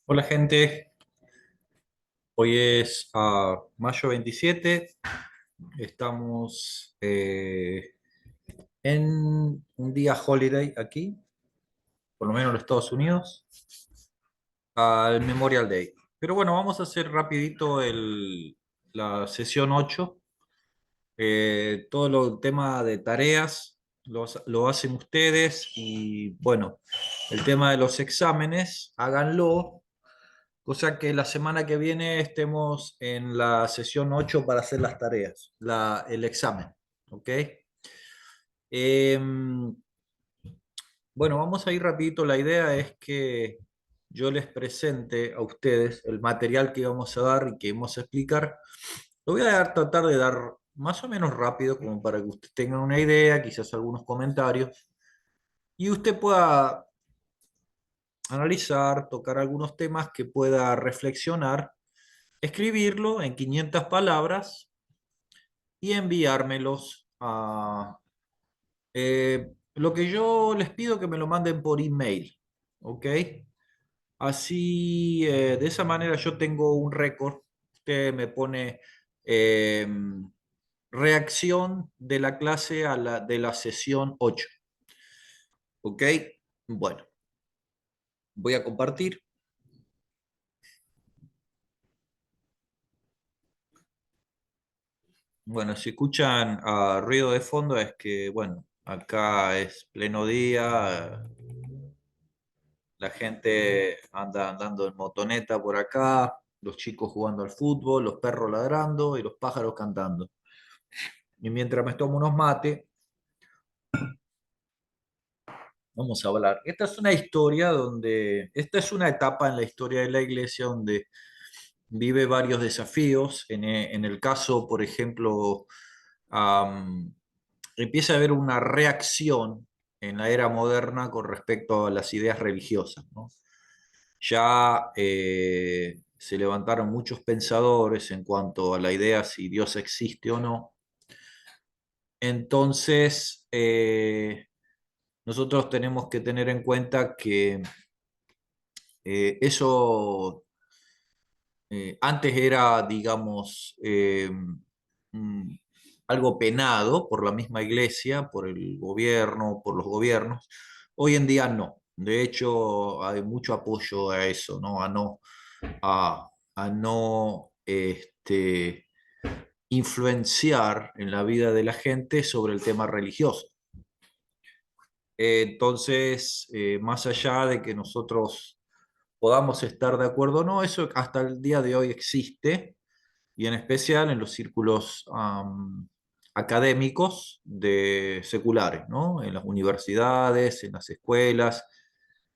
Hola gente, hoy es mayo 27. Estamos en un día holiday aquí, por lo menos en los Estados Unidos, al Memorial Day. Pero bueno, vamos a hacer rapidito la sesión 8. Todo el tema de tareas lo hacen ustedes y bueno, el tema de los exámenes, háganlo. Cosa que la semana que viene estemos en la sesión 8 para hacer las tareas, el examen. ¿Ok? Em, bueno, vamos a ir rapidito. La idea es que yo les presente a ustedes el material que vamos a dar y que vamos a explicar. Lo voy a tratar de dar más o menos rápido, como para que ustedes tengan una idea, quizás algunos comentarios, y usted pueda analizar, tocar algunos temas que pueda reflexionar, escribirlo en 500 palabras y enviármelos a... lo que yo les pido que me lo manden por email, ¿ok? Así, de esa manera yo tengo un récord. Usted me pone eh, reacción de la clase de la sesión 8, ¿ok? Bueno, voy a compartir. Bueno, si escuchan ruido de fondo es que, bueno, acá es pleno día, la gente anda andando en motoneta por acá, los chicos jugando al fútbol, los perros ladrando y los pájaros cantando. Y mientras me tomo unos mates, vamos a hablar. Esta es una etapa en la historia de la iglesia donde vive varios desafíos. En el caso, por ejemplo, am, empieza a haber una reacción en la era moderna con respecto a las ideas religiosas, ¿no? Ya se levantaron muchos pensadores en cuanto a la idea si Dios existe o no. Entonces, nosotros tenemos que tener en cuenta que eso antes era, digamos, mm, algo penado por la misma iglesia, por el gobierno, por los gobiernos. Hoy en día no. De hecho, hay mucho apoyo a eso, ¿no? A no influenciar en la vida de la gente sobre el tema religioso. Entonces, más allá de que nosotros podamos estar de acuerdo o no, eso hasta el día de hoy existe, y en especial en los círculos académicos seculares, ¿no? En las universidades, en las escuelas,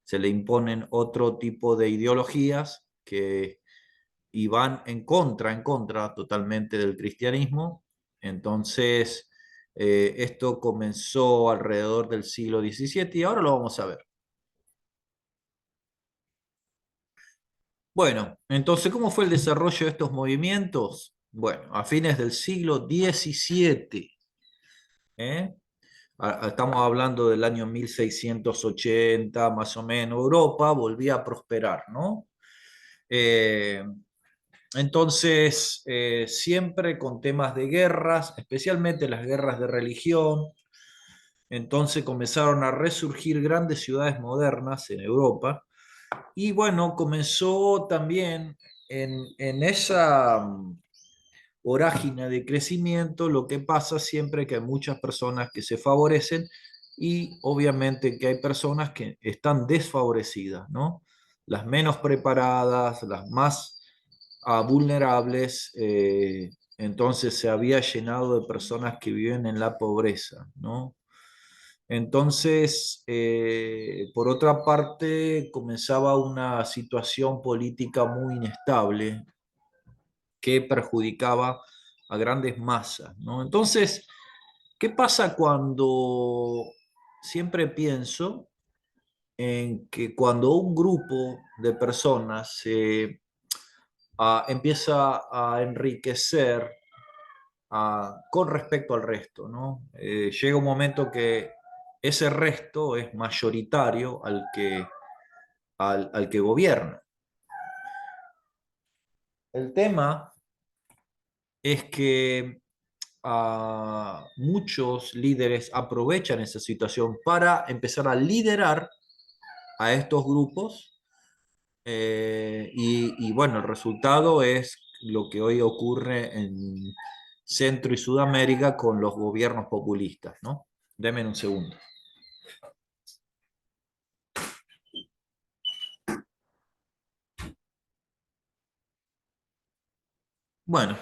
se le imponen otro tipo de ideologías que y van en contra totalmente del cristianismo. Entonces, esto comenzó alrededor del siglo XVII y ahora lo vamos a ver. Bueno, entonces, ¿cómo fue el desarrollo de estos movimientos? Bueno, a fines del siglo XVII, ¿eh? Estamos hablando del año 1680, más o menos, Europa volvía a prosperar, ¿no? Eh, entonces, siempre con temas de guerras, especialmente las guerras de religión. Entonces comenzaron a resurgir grandes ciudades modernas en Europa. Y bueno, comenzó también en esa vorágine de crecimiento, lo que pasa siempre que hay muchas personas que se favorecen y obviamente que hay personas que están desfavorecidas, ¿no? Las menos preparadas, las más vulnerables, entonces se había llenado de personas que viven en la pobreza, ¿no? Entonces, por otra parte, comenzaba una situación política muy inestable que perjudicaba a grandes masas, ¿no? Entonces, ¿qué pasa cuando siempre pienso en que cuando un grupo de personas se empieza a enriquecer con respecto al resto, ¿no? Llega un momento que ese resto es mayoritario al que gobierna. El tema es que muchos líderes aprovechan esa situación para empezar a liderar a estos grupos y bueno, el resultado es lo que hoy ocurre en Centro y Sudamérica con los gobiernos populistas, ¿no? Denme un segundo. Bueno,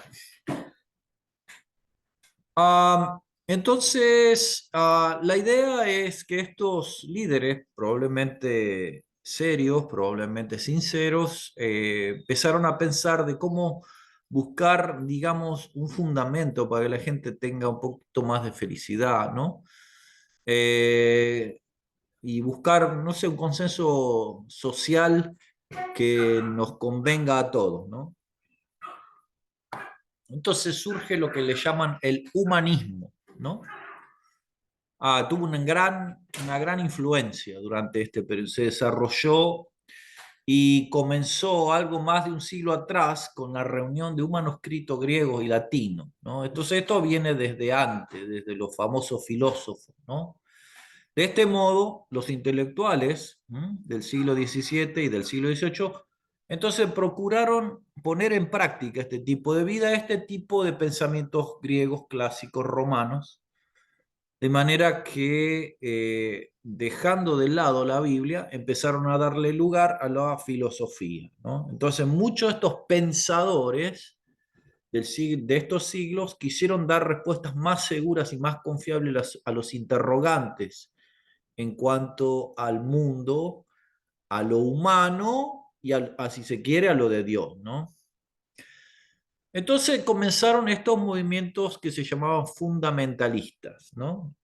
entonces la idea es que estos líderes, probablemente serios, probablemente sinceros, empezaron a pensar de cómo buscar, digamos, un fundamento para que la gente tenga un poquito más de felicidad, ¿no? Eh, y buscar, no sé, un consenso social que nos convenga a todos, ¿no? Entonces surge lo que le llaman el humanismo, ¿no? Tuvo una gran influencia durante este periodo. Se desarrolló y comenzó algo más de un siglo atrás con la reunión de un manuscrito griego y latino, ¿no? Entonces esto viene desde antes, desde los famosos filósofos, ¿no? De este modo, los intelectuales del siglo XVII y del siglo XVIII, entonces procuraron poner en práctica este tipo de vida, este tipo de pensamientos griegos clásicos romanos, de manera que dejando de lado la Biblia, empezaron a darle lugar a la filosofía, ¿no? Entonces muchos de estos pensadores de estos siglos quisieron dar respuestas más seguras y más confiables a los interrogantes en cuanto al mundo, a lo humano y a, si se quiere, a lo de Dios, ¿no? Entonces comenzaron estos movimientos que se llamaban fundamentalistas, ¿no?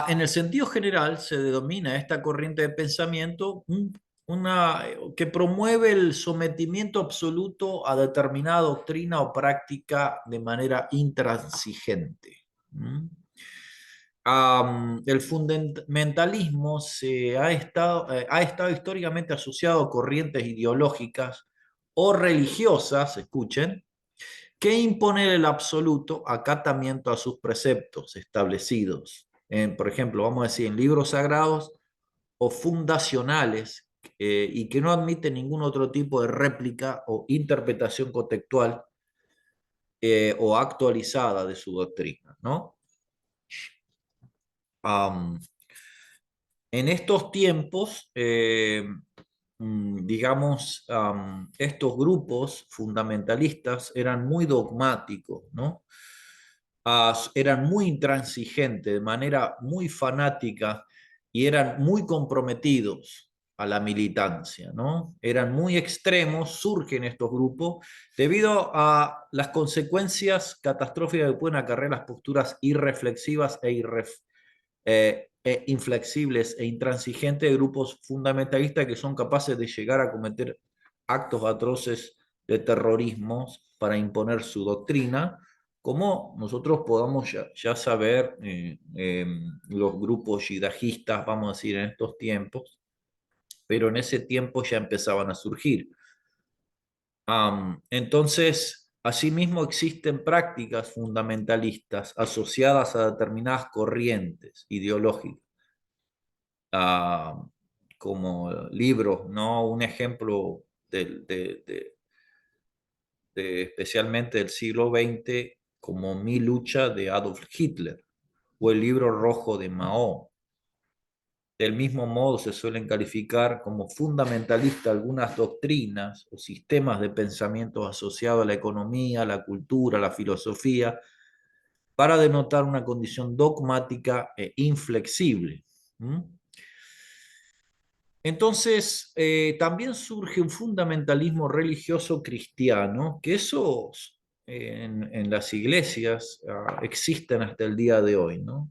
En el sentido general se denomina esta corriente de pensamiento que promueve el sometimiento absoluto a determinada doctrina o práctica de manera intransigente. ¿Mm? El fundamentalismo ha estado históricamente asociado a corrientes ideológicas o religiosas, escuchen, que imponen el absoluto acatamiento a sus preceptos establecidos. Por ejemplo, vamos a decir, en libros sagrados o fundacionales y que no admiten ningún otro tipo de réplica o interpretación contextual o actualizada de su doctrina, ¿no? Um, En estos tiempos, digamos, estos grupos fundamentalistas eran muy dogmáticos, ¿no? Eran muy intransigentes, de manera muy fanática y eran muy comprometidos a la militancia, ¿no? Eran muy extremos, surgen estos grupos debido a las consecuencias catastróficas que pueden acarrear las posturas irreflexivas inflexibles e intransigentes de grupos fundamentalistas que son capaces de llegar a cometer actos atroces de terrorismo para imponer su doctrina, como nosotros podamos ya saber los grupos yihadistas, vamos a decir, en estos tiempos, pero en ese tiempo ya empezaban a surgir. Entonces, asimismo existen prácticas fundamentalistas asociadas a determinadas corrientes ideológicas, uh, como libros, ¿no? Un ejemplo especialmente del siglo XX, como Mi lucha de Adolf Hitler, o el libro rojo de Mao. Del mismo modo, se suelen calificar como fundamentalistas algunas doctrinas o sistemas de pensamiento asociados a la economía, la cultura, la filosofía, para denotar una condición dogmática e inflexible. ¿Mm? Entonces, también surge un fundamentalismo religioso cristiano, que esos en las iglesias existen hasta el día de hoy, ¿no?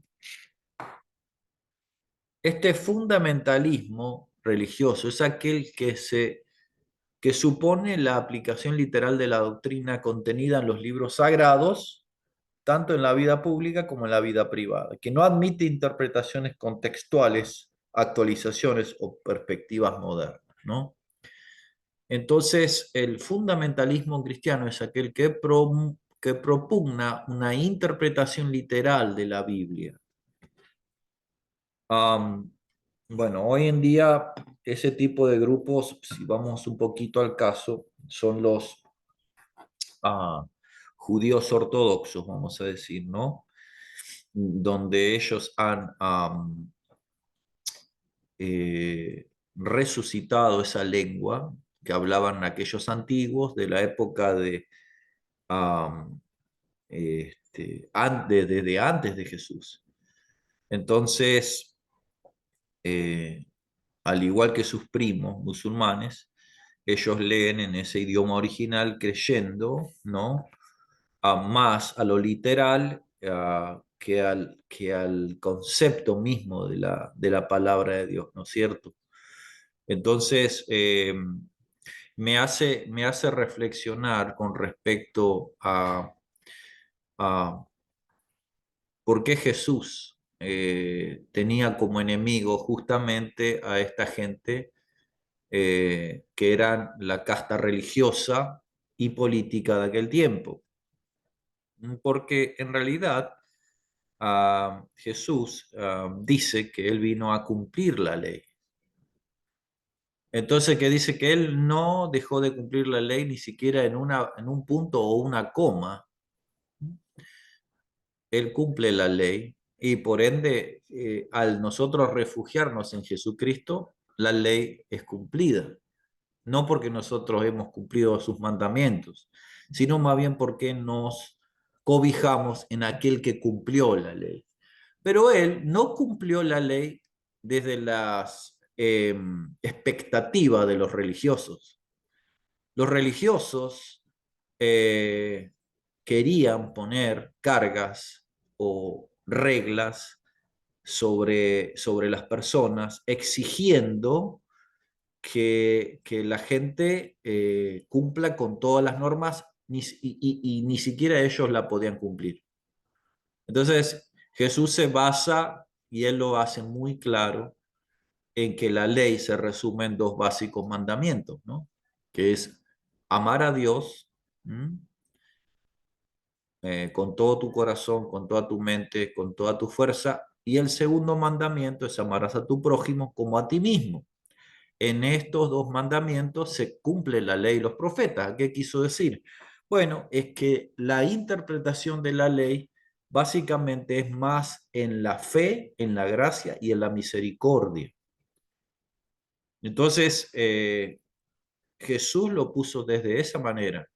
Este fundamentalismo religioso es aquel que supone la aplicación literal de la doctrina contenida en los libros sagrados, tanto en la vida pública como en la vida privada, que no admite interpretaciones contextuales, actualizaciones o perspectivas modernas, ¿no? Entonces, el fundamentalismo cristiano es aquel que propugna una interpretación literal de la Biblia. Am, bueno, hoy en día ese tipo de grupos, si vamos un poquito al caso, son los ah, judíos ortodoxos, vamos a decir, ¿no? Donde ellos han resucitado esa lengua que hablaban aquellos antiguos de la época de am, desde antes de Jesús. Entonces, eh, al igual que sus primos musulmanes, ellos leen en ese idioma original creyendo, ¿no? Más a lo literal que al concepto mismo de la palabra de Dios, ¿no es cierto? Entonces, me hace reflexionar con respecto a por qué Jesús tenía como enemigo justamente a esta gente que eran la casta religiosa y política de aquel tiempo. Porque en realidad Jesús dice que él vino a cumplir la ley. Entonces, que dice que él no dejó de cumplir la ley ni siquiera en un punto o una coma. Él cumple la ley y por ende, al nosotros refugiarnos en Jesucristo, la ley es cumplida. No porque nosotros hemos cumplido sus mandamientos, sino más bien porque nos cobijamos en aquel que cumplió la ley. Pero él no cumplió la ley desde las expectativas de los religiosos. Los religiosos eh, querían poner cargas o reglas sobre las personas, exigiendo que la gente cumpla con todas las normas y ni siquiera ellos la podían cumplir. Entonces, Jesús se basa, y él lo hace muy claro, en que la ley se resume en dos básicos mandamientos, ¿no? Que es amar a Dios con todo tu corazón, con toda tu mente, con toda tu fuerza, y el segundo mandamiento es amarás a tu prójimo como a ti mismo. En estos dos mandamientos se cumple la ley y los profetas. ¿Qué quiso decir? Bueno, es que la interpretación de la ley básicamente es más en la fe, en la gracia y en la misericordia. Entonces, Jesús lo puso desde esa manera.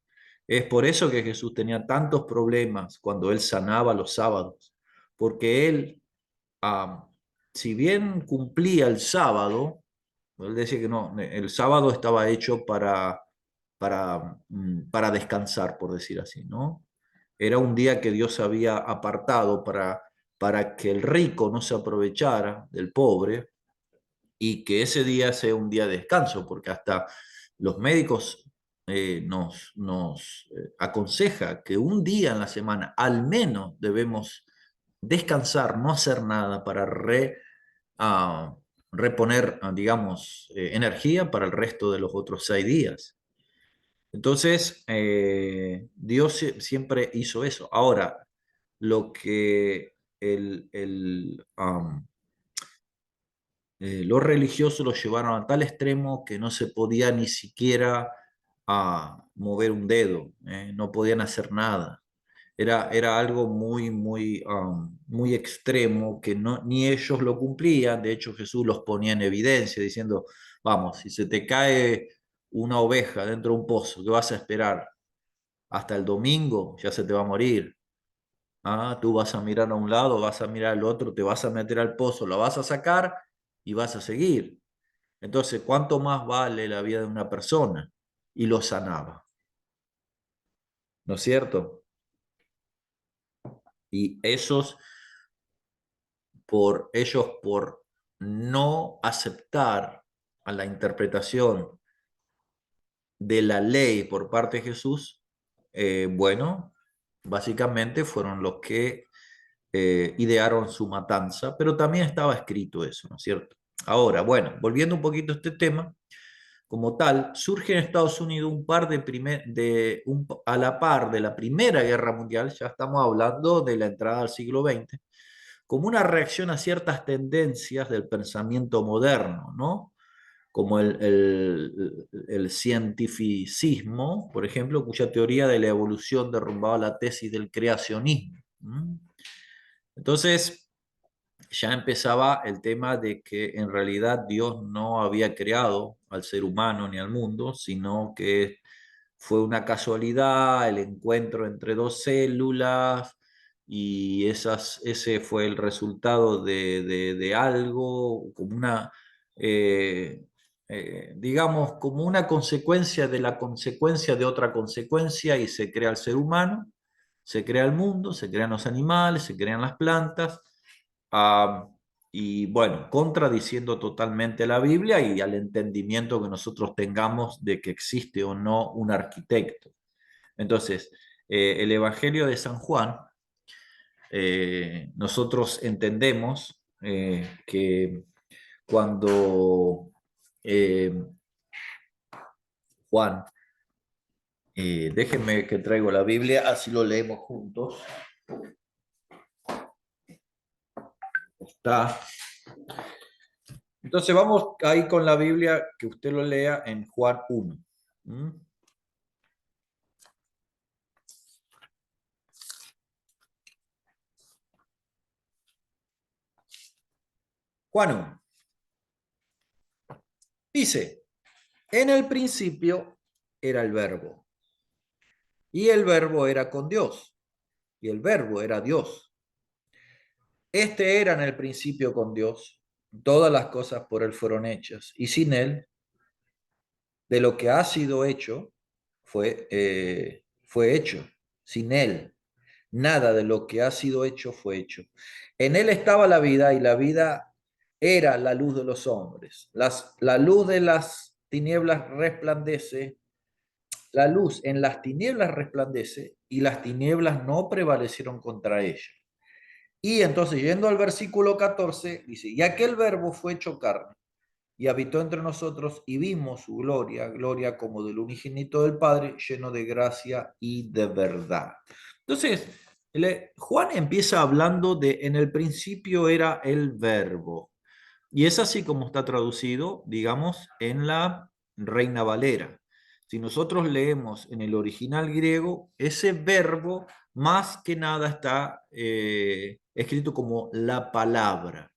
Es por eso que Jesús tenía tantos problemas cuando él sanaba los sábados, porque él, ah, si bien cumplía el sábado, él decía que no, el sábado estaba hecho para descansar, por decir así, ¿no? Era un día que Dios había apartado para que el rico no se aprovechara del pobre y que ese día sea un día de descanso, porque hasta los médicos nos aconseja que un día en la semana al menos debemos descansar, no hacer nada para a reponer, digamos, energía para el resto de los otros 6 días. Entonces, Dios siempre hizo eso. Ahora, lo que los religiosos lo llevaron a tal extremo que no se podía ni siquiera mover un dedo, no podían hacer nada. Era algo muy extremo que no, ni ellos lo cumplían. De hecho, Jesús los ponía en evidencia diciendo, vamos, si se te cae una oveja dentro de un pozo, ¿qué vas a esperar? Hasta el domingo ya se te va a morir. Tú vas a mirar a un lado, vas a mirar al otro, te vas a meter al pozo, la vas a sacar y vas a seguir. Entonces, ¿cuánto más vale la vida de una persona? Y lo sanaba, ¿no es cierto? Y ellos por no aceptar a la interpretación de la ley por parte de Jesús, bueno, básicamente fueron los que idearon su matanza, pero también estaba escrito eso, ¿no es cierto? Ahora, bueno, volviendo un poquito a este tema, como tal, surge en Estados Unidos a la par de la Primera Guerra Mundial, ya estamos hablando de la entrada al siglo XX, como una reacción a ciertas tendencias del pensamiento moderno, ¿no? Como el cientificismo, por ejemplo, cuya teoría de la evolución derrumbaba la tesis del creacionismo. Entonces, ya empezaba el tema de que en realidad Dios no había creado al ser humano ni al mundo, sino que fue una casualidad, el encuentro entre dos células, y ese fue el resultado de algo, como eh, digamos, como una consecuencia de la consecuencia de otra consecuencia, y se crea el ser humano, se crea el mundo, se crean los animales, se crean las plantas. Ah, y bueno, contradiciendo totalmente la Biblia y al entendimiento que nosotros tengamos de que existe o no un arquitecto. Entonces, el Evangelio de San Juan, nosotros entendemos que cuando eh, Juan, déjenme que traigo la Biblia, así lo leemos juntos. Está. Entonces vamos ahí con la Biblia, que usted lo lea en Juan 1. ¿Mm? Juan 1. Dice, en el principio era el verbo, y el verbo era con Dios, y el verbo era Dios. Este era en el principio con Dios. Todas las cosas por él fueron hechas, y sin él, de lo que ha sido hecho, fue hecho. Sin él, nada de lo que ha sido hecho fue hecho. En él estaba la vida, y la vida era la luz de los hombres. La luz de las tinieblas resplandece. La luz en las tinieblas resplandece, y las tinieblas no prevalecieron contra ella. Y entonces, yendo al versículo 14, dice, y aquel verbo fue hecho carne y habitó entre nosotros, y vimos su gloria, gloria como del unigénito del Padre, lleno de gracia y de verdad. Entonces, Juan empieza hablando de, en el principio era el verbo. Y es así como está traducido, digamos, en la Reina Valera. Si nosotros leemos en el original griego, ese verbo más que nada está escrito como la palabra.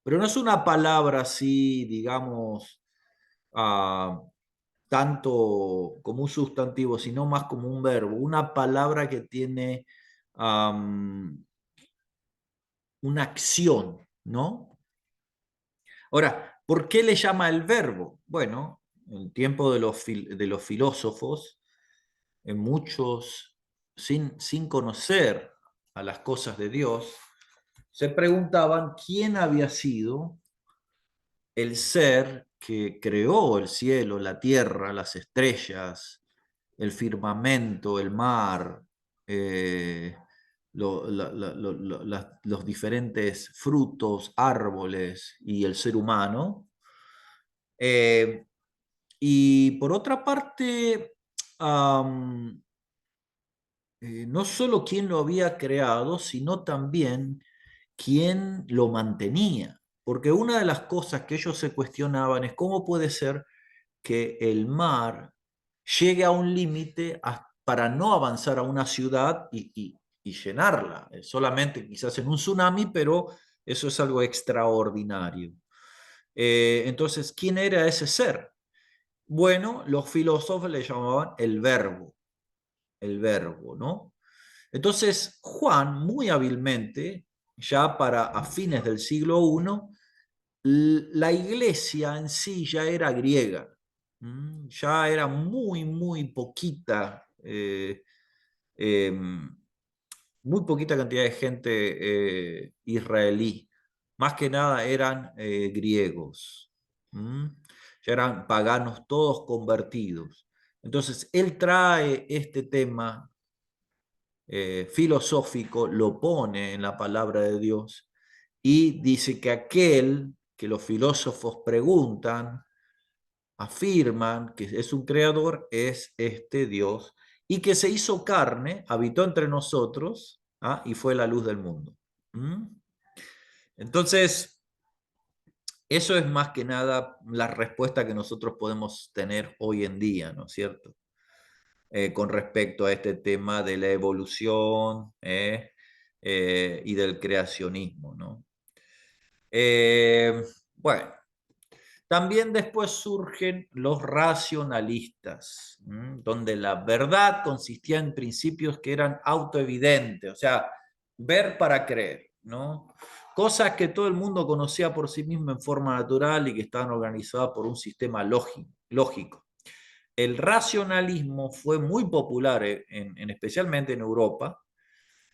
Pero no es una palabra así, digamos, ah, tanto como un sustantivo, sino más como un verbo, una palabra que tiene una acción, ¿no? Ahora, ¿por qué le llama el verbo? Bueno, en el tiempo de los filósofos, en muchos, sin conocer a las cosas de Dios, se preguntaban quién había sido el ser que creó el cielo, la tierra, las estrellas, el firmamento, el mar, los diferentes frutos, árboles y el ser humano. Eh, y por otra parte, no solo quién lo había creado, sino también quién lo mantenía. Porque una de las cosas que ellos se cuestionaban es cómo puede ser que el mar llegue a un límite para no avanzar a una ciudad y llenarla. Solamente quizás en un tsunami, pero eso es algo extraordinario. Entonces, ¿quién era ese ser? Bueno, los filósofos le llamaban el verbo, ¿no? Entonces, Juan, muy hábilmente, ya para a fines del siglo I, la iglesia en sí ya era griega, ya era muy poquita, muy poquita cantidad de gente israelí. Más que nada eran griegos. Ya eran paganos todos convertidos. Entonces, él trae este tema filosófico, lo pone en la palabra de Dios y dice que aquel que los filósofos preguntan afirman que es un creador, es este Dios, y que se hizo carne, habitó entre nosotros, ¿ah? Y fue la luz del mundo. ¿Mm? Entonces, eso es más que nada la respuesta que nosotros podemos tener hoy en día, ¿no es cierto? Con respecto a este tema de la evolución y del creacionismo, ¿no? Bueno, también después surgen los racionalistas, donde la verdad consistía en principios que eran autoevidentes, o sea, ver para creer, ¿no? Cosas que todo el mundo conocía por sí mismo en forma natural y que estaban organizadas por un sistema lógico. El racionalismo fue muy popular, especialmente en Europa,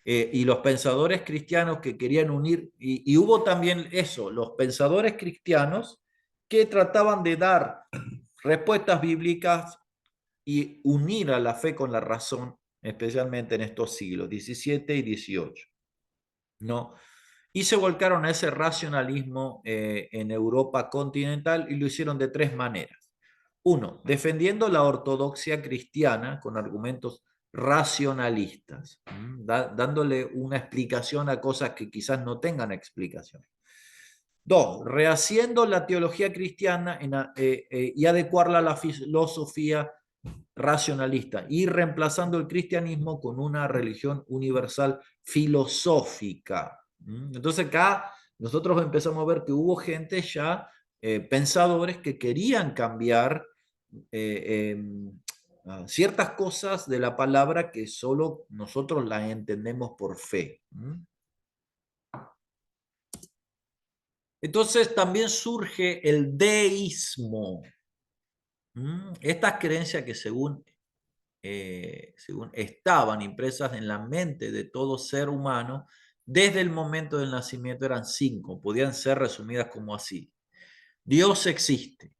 y los pensadores cristianos que querían unir, y hubo también eso, los pensadores cristianos que trataban de dar respuestas bíblicas y unir a la fe con la razón, especialmente en estos siglos XVII y XVIII, ¿no? Y se volcaron a ese racionalismo en Europa continental y lo hicieron de tres maneras. Uno, defendiendo la ortodoxia cristiana con argumentos racionalistas, dándole una explicación a cosas que quizás no tengan explicación. Dos, rehaciendo la teología cristiana y adecuarla a la filosofía racionalista y reemplazando el cristianismo con una religión universal filosófica. Entonces acá nosotros empezamos a ver que hubo gente ya, pensadores que querían cambiar eh, ciertas cosas de la palabra que solo nosotros las entendemos por fe. Entonces también surge el deísmo. Estas creencias que según estaban impresas en la mente de todo ser humano desde el momento del nacimiento eran cinco, podían ser resumidas como así. Dios existe.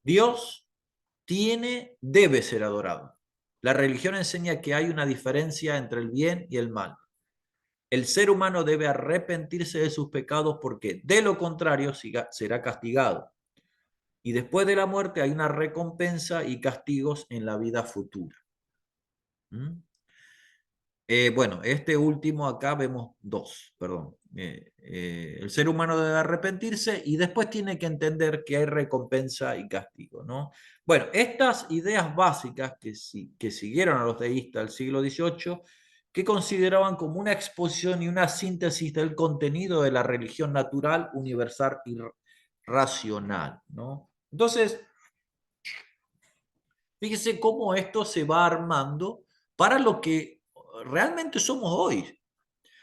Dios debe ser adorado. La religión enseña que hay una diferencia entre el bien y el mal. El ser humano debe arrepentirse de sus pecados porque de lo contrario será castigado. Y después de la muerte hay una recompensa y castigos en la vida futura. ¿Mm? Bueno, este último acá vemos dos, perdón. El ser humano debe arrepentirse y después tiene que entender que hay recompensa y castigo, ¿no? Bueno, estas ideas básicas que siguieron a los deístas del siglo XVIII, que consideraban como una exposición y una síntesis del contenido de la religión natural, universal y racional, ¿no? Entonces, fíjese cómo esto se va armando para lo que realmente somos hoy,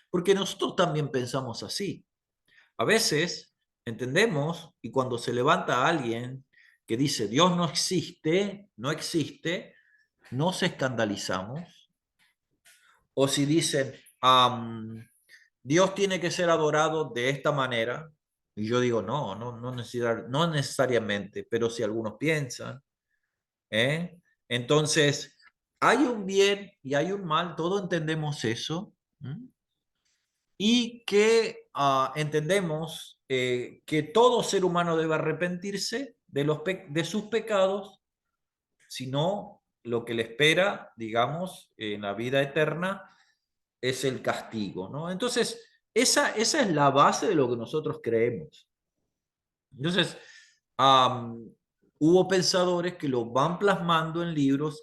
porque nosotros también pensamos así. A veces entendemos y cuando se levanta alguien que dice Dios no existe, no existe, nos escandalizamos. O si dicen Dios tiene que ser adorado de esta manera, y yo digo no necesariamente, pero si algunos piensan. ¿Eh? Entonces, hay un bien y hay un mal, todos entendemos eso, y que entendemos que todo ser humano debe arrepentirse de sus pecados, si no, lo que le espera, digamos, en la vida eterna es el castigo, ¿no? Entonces, esa es la base de lo que nosotros creemos. Entonces, hubo pensadores que lo van plasmando en libros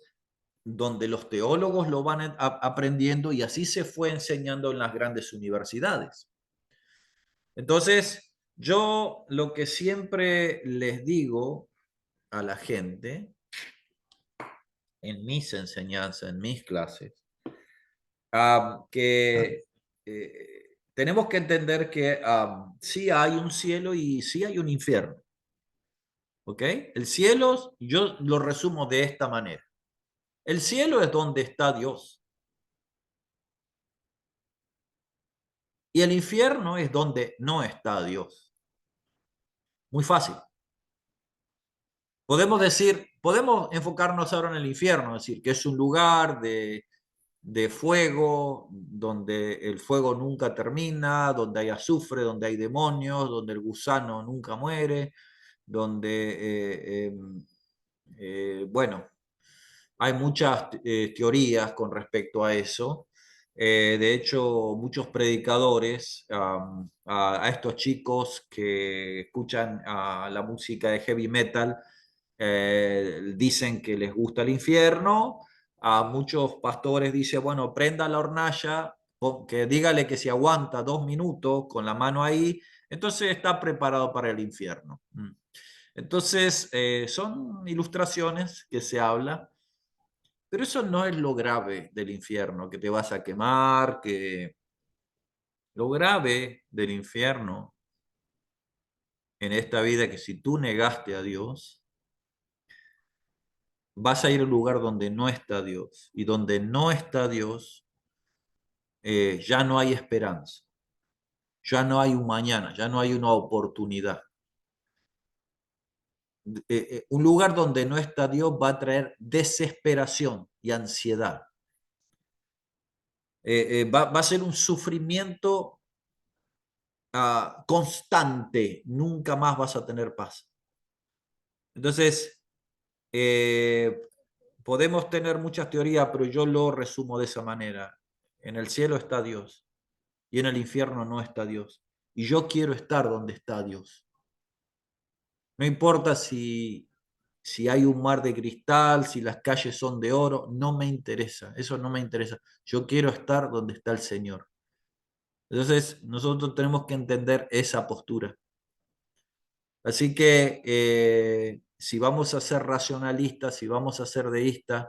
donde los teólogos lo van aprendiendo y así se fue enseñando en las grandes universidades. Entonces, yo lo que siempre les digo a la gente en mis enseñanzas, en mis clases, que tenemos que entender que sí hay un cielo y sí hay un infierno. ¿Ok? El cielo, yo lo resumo de esta manera. El cielo es donde está Dios. Y el infierno es donde no está Dios. Muy fácil. Podemos enfocarnos ahora en el infierno, es decir, que es un lugar de fuego, donde el fuego nunca termina, donde hay azufre, donde hay demonios, donde el gusano nunca muere. donde, bueno, hay muchas teorías con respecto a eso. De hecho, muchos predicadores, a estos chicos que escuchan la música de heavy metal, dicen que les gusta el infierno. A muchos pastores dice, bueno, prenda la hornalla, que dígale que si aguanta 2 minutos con la mano ahí, entonces está preparado para el infierno. Entonces, son ilustraciones que se habla, pero eso no es lo grave del infierno, que te vas a quemar, que lo grave del infierno en esta vida, que si tú negaste a Dios, vas a ir al lugar donde no está Dios, y donde no está Dios, ya no hay esperanza, ya no hay un mañana, ya no hay una oportunidad. Un lugar donde no está Dios va a traer desesperación y ansiedad. Va a ser un sufrimiento constante, nunca más vas a tener paz. Entonces, eh, podemos tener muchas teorías, pero yo lo resumo de esa manera. En el cielo está Dios y en el infierno no está Dios. Y yo quiero estar donde está Dios. No importa si hay un mar de cristal, si las calles son de oro, no me interesa, eso no me interesa. Yo quiero estar donde está el Señor. Entonces, nosotros tenemos que entender esa postura. Así que si vamos a ser racionalistas, si vamos a ser deístas,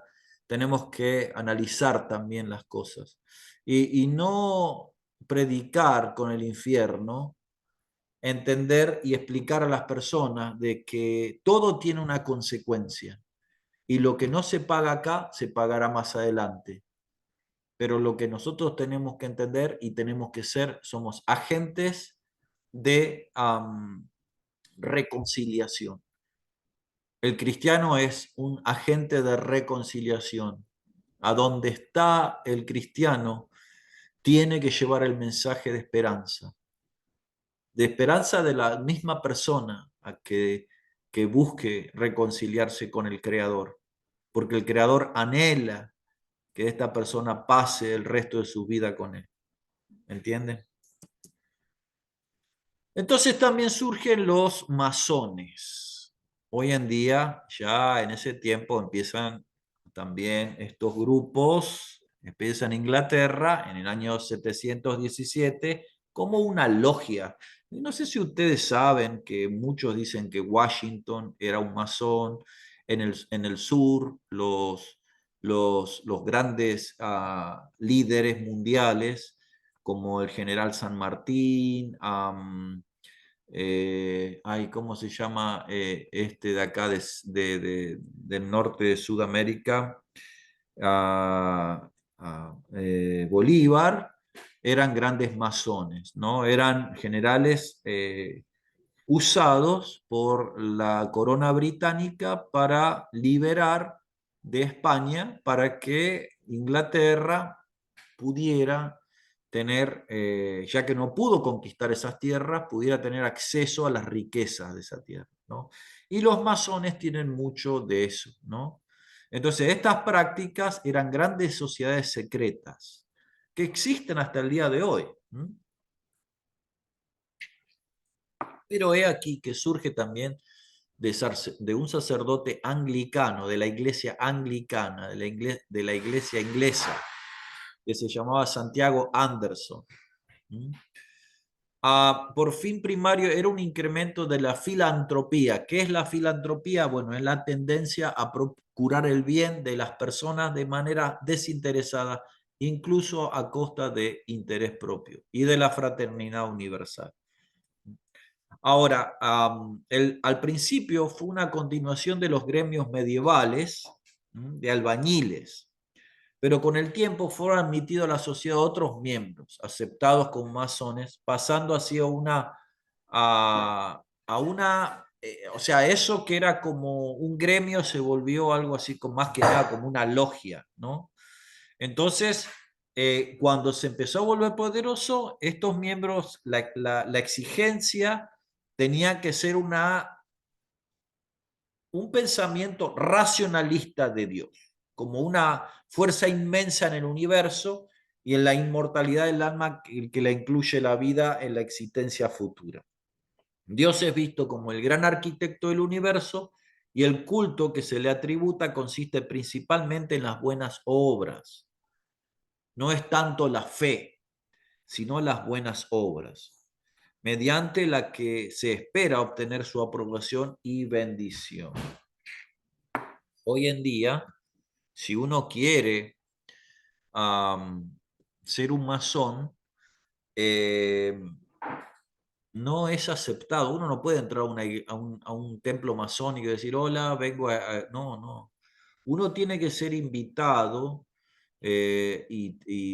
tenemos que analizar también las cosas y no predicar con el infierno, entender y explicar a las personas de que todo tiene una consecuencia y lo que no se paga acá se pagará más adelante. Pero lo que nosotros tenemos que entender y tenemos que ser, somos agentes de reconciliación. El cristiano es un agente de reconciliación. A donde está el cristiano, tiene que llevar el mensaje de esperanza de la misma persona a que busque reconciliarse con el Creador, porque el Creador anhela que esta persona pase el resto de su vida con él. ¿Entienden? Entonces también surgen los masones. Hoy en día, ya en ese tiempo empiezan también estos grupos, empiezan en Inglaterra en el año 717 como una logia. No sé si ustedes saben que muchos dicen que Washington era un masón. En el sur, los grandes líderes mundiales, como el general San Martín, ¿cómo se llama este de acá del norte de Sudamérica? Bolívar, eran grandes masones, ¿no? Eran generales usados por la corona británica para liberar de España, para que Inglaterra pudiera tener, ya que no pudo conquistar esas tierras, pudiera tener acceso a las riquezas de esa tierra, ¿no? Y los masones tienen mucho de eso, ¿no? Entonces, estas prácticas eran grandes sociedades secretas que existen hasta el día de hoy. Pero he aquí que surge también de un sacerdote anglicano, de la iglesia anglicana, de la iglesia inglesa, que se llamaba Santiago Anderson. Por fin primario era un incremento de la filantropía. ¿Qué es la filantropía? Bueno, es la tendencia a procurar el bien de las personas de manera desinteresada, incluso a costa de interés propio y de la fraternidad universal. Ahora, al principio fue una continuación de los gremios medievales de albañiles, pero con el tiempo fueron admitidos a la sociedad otros miembros, aceptados como masones, pasando así a una, o sea, eso que era como un gremio se volvió algo así como más que nada como una logia, ¿no? Entonces, cuando se empezó a volver poderoso, estos miembros, la exigencia tenía que ser una un pensamiento racionalista de Dios, como una fuerza inmensa en el universo y en la inmortalidad del alma que la incluye la vida en la existencia futura. Dios es visto como el gran arquitecto del universo y el culto que se le atributa consiste principalmente en las buenas obras. No es tanto la fe, sino las buenas obras, mediante la que se espera obtener su aprobación y bendición. Hoy en día, si uno quiere ser un masón, eh, no es aceptado. Uno no puede entrar a un templo masónico y decir, hola, vengo No, no. Uno tiene que ser invitado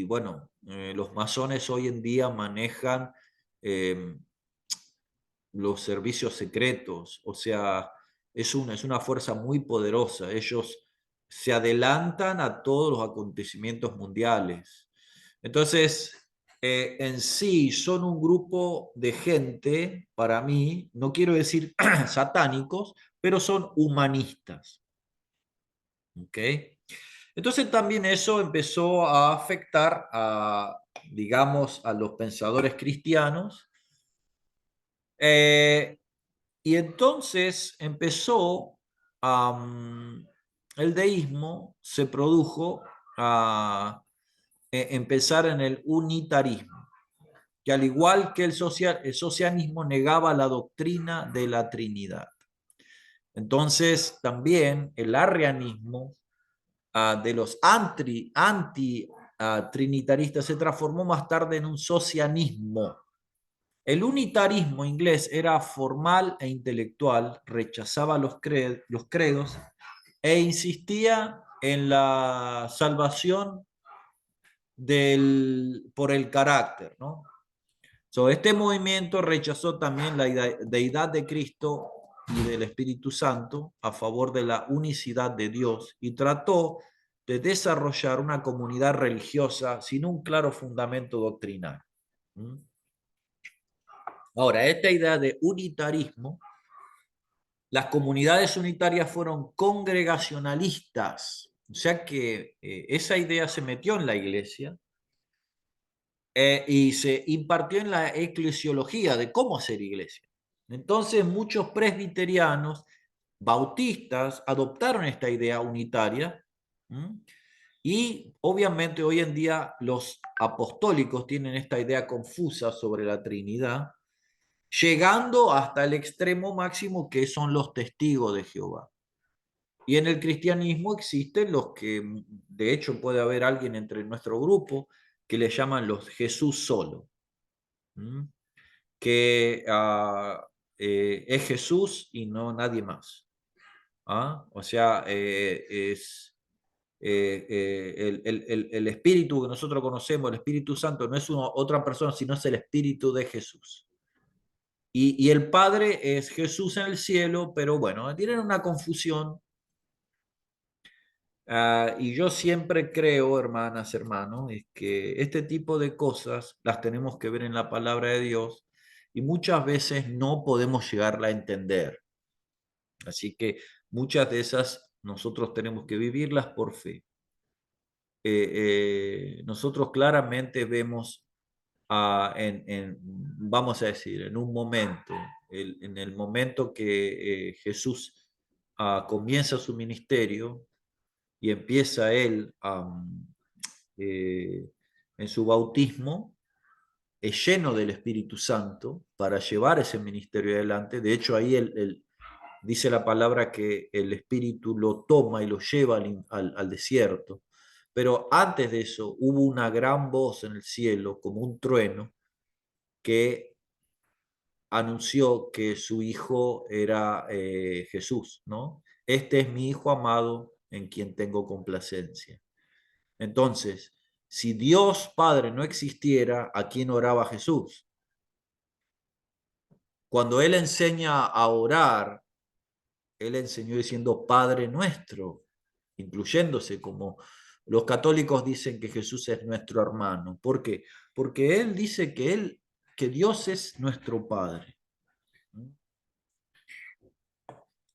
bueno, los masones hoy en día manejan eh, los servicios secretos, o sea, es una fuerza muy poderosa. Ellos se adelantan a todos los acontecimientos mundiales. Entonces, en sí son un grupo de gente, para mí, no quiero decir satánicos, pero son humanistas. ¿Ok? Entonces también eso empezó a afectar a, digamos, a los pensadores cristianos. Eh, y entonces empezó, el deísmo se produjo a empezar en el unitarismo, que al igual que el socianismo negaba la doctrina de la Trinidad. Entonces también el arrianismo de los anti-trinitaristas se transformó más tarde en un socianismo. El unitarismo inglés era formal e intelectual, rechazaba los credos e insistía en la salvación por el carácter, ¿no? Este movimiento rechazó también la deidad de Cristo y del Espíritu Santo a favor de la unicidad de Dios y trató de desarrollar una comunidad religiosa sin un claro fundamento doctrinal. Ahora, esta idea de unitarismo, las comunidades unitarias fueron congregacionalistas, o sea que esa idea se metió en la iglesia y se impartió en la eclesiología de cómo hacer iglesia. Entonces muchos presbiterianos bautistas adoptaron esta idea unitaria. Y obviamente hoy en día los apostólicos tienen esta idea confusa sobre la Trinidad, llegando hasta el extremo máximo que son los testigos de Jehová. Y en el cristianismo existen los que, de hecho puede haber alguien entre nuestro grupo que le llaman los Jesús solo, que es Jesús y no nadie más. O sea, es el espíritu que nosotros conocemos, el Espíritu Santo, no es otra persona, sino es el Espíritu de Jesús. Y el Padre es Jesús en el cielo, pero bueno, tienen una confusión. Y yo siempre creo, hermanas, hermanos, es que este tipo de cosas las tenemos que ver en la palabra de Dios y muchas veces no podemos llegarla a entender. Así que muchas de esas nosotros tenemos que vivirlas por fe. Nosotros claramente vemos, vamos a decir, en un momento, en el momento que Jesús comienza su ministerio y empieza él eh, en su bautismo, es lleno del Espíritu Santo para llevar ese ministerio adelante. De hecho, ahí dice la palabra que el Espíritu lo toma y lo lleva al desierto. Pero antes de eso hubo una gran voz en el cielo, como un trueno, que anunció que su hijo era Jesús, ¿no? Este es mi hijo amado en quien tengo complacencia. Entonces, si Dios Padre no existiera, ¿a quién oraba Jesús? Cuando Él enseña a orar, Él enseñó diciendo Padre nuestro, incluyéndose como los católicos dicen que Jesús es nuestro hermano. ¿Por qué? Porque Él dice que Dios es nuestro Padre.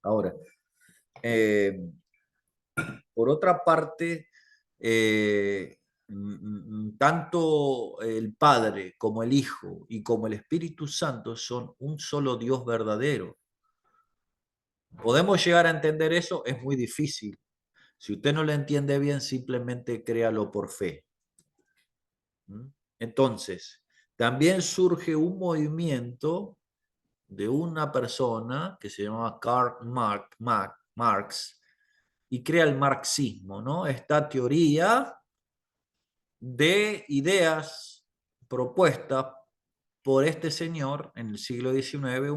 Ahora, Eh, por otra parte, tanto el Padre como el Hijo y como el Espíritu Santo son un solo Dios verdadero. ¿Podemos llegar a entender eso? Es muy difícil. Si usted no lo entiende bien, simplemente créalo por fe. Entonces, también surge un movimiento de una persona que se llama Marx y crea el marxismo, ¿no? Esta teoría de ideas propuestas por este señor en el siglo XIX,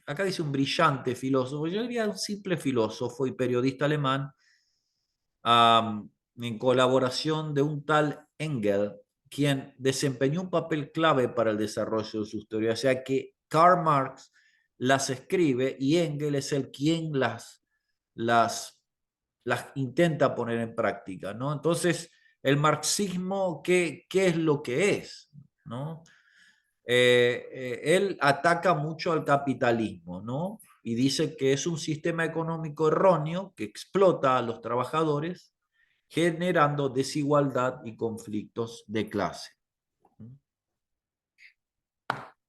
acá dice un brillante filósofo, yo diría un simple filósofo y periodista alemán, en colaboración de un tal Engel, quien desempeñó un papel clave para el desarrollo de sus teorías. O sea que Karl Marx las escribe y Engel es el quien las, las intenta poner en práctica, ¿no? Entonces, el marxismo, ¿qué es lo que es? ¿No? Él ataca mucho al capitalismo, ¿no? Y dice que es un sistema económico erróneo que explota a los trabajadores, generando desigualdad y conflictos de clase.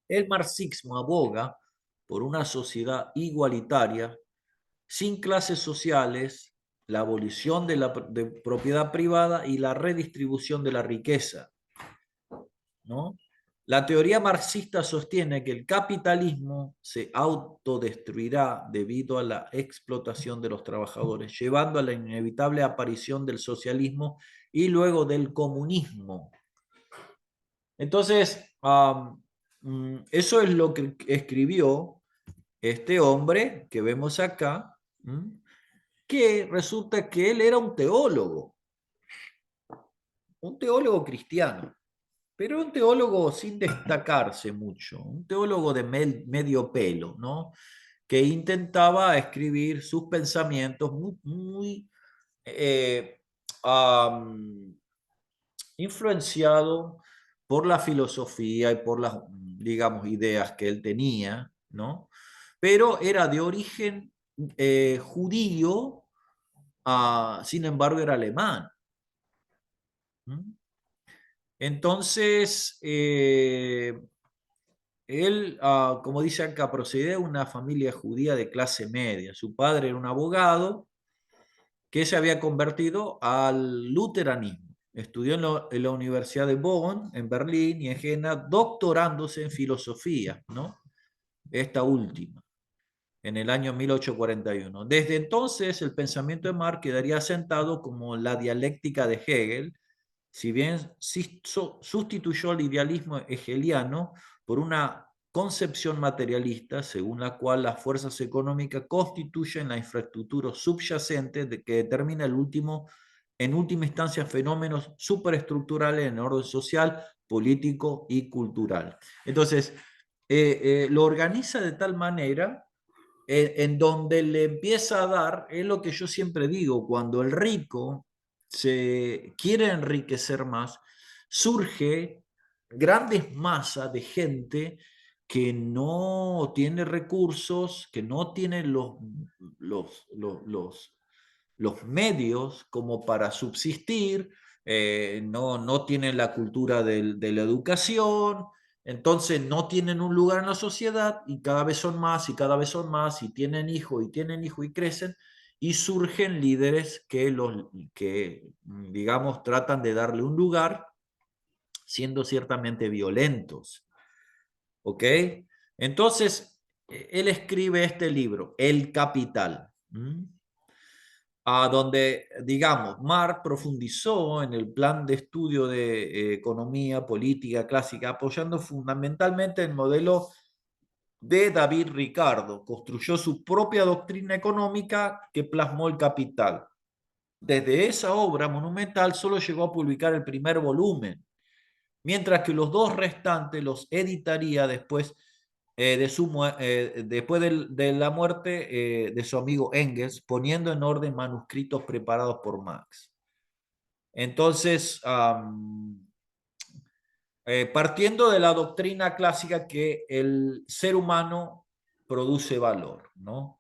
El marxismo aboga por una sociedad igualitaria, sin clases sociales, la abolición de la propiedad privada y la redistribución de la riqueza, ¿no? La teoría marxista sostiene que el capitalismo se autodestruirá debido a la explotación de los trabajadores, llevando a la inevitable aparición del socialismo y luego del comunismo. Entonces, eso es lo que escribió este hombre que vemos acá, que resulta que él era un teólogo cristiano. Pero un teólogo sin destacarse mucho, un teólogo de medio pelo, ¿no? Que intentaba escribir sus pensamientos muy um, influenciado por la filosofía y por las, digamos, ideas que él tenía, ¿no? Pero era de origen judío, sin embargo era alemán. Entonces, él, como dice acá, procedía de una familia judía de clase media. Su padre era un abogado que se había convertido al luteranismo. Estudió en la Universidad de Bonn, en Berlín y en Jena, doctorándose en filosofía, ¿no? Esta última, en el año 1841. Desde entonces, el pensamiento de Marx quedaría asentado como la dialéctica de Hegel, si bien sustituyó el idealismo hegeliano por una concepción materialista según la cual las fuerzas económicas constituyen la infraestructura subyacente que determina en última instancia fenómenos superestructurales en el orden social, político y cultural. Entonces, lo organiza de tal manera en donde le empieza a dar, es lo que yo siempre digo, cuando el rico se quiere enriquecer más, surge grandes masas de gente que no tiene recursos, que no tiene los, los, los, los medios como para subsistir, no tienen la cultura de la educación, entonces no tienen un lugar en la sociedad y cada vez son más y cada vez son más y tienen hijos y tienen hijos y crecen y surgen líderes que digamos, tratan de darle un lugar siendo ciertamente violentos. ¿Ok? Entonces, él escribe este libro, El Capital. A donde, digamos, Marx profundizó en el plan de estudio de economía política clásica, apoyando fundamentalmente el modelo de David Ricardo. Construyó su propia doctrina económica que plasmó el Capital. Desde esa obra monumental solo llegó a publicar el primer volumen, mientras que los dos restantes los editaría después después de la muerte de su amigo Engels, poniendo en orden manuscritos preparados por Marx. Entonces, partiendo de la doctrina clásica que el ser humano produce valor, ¿no?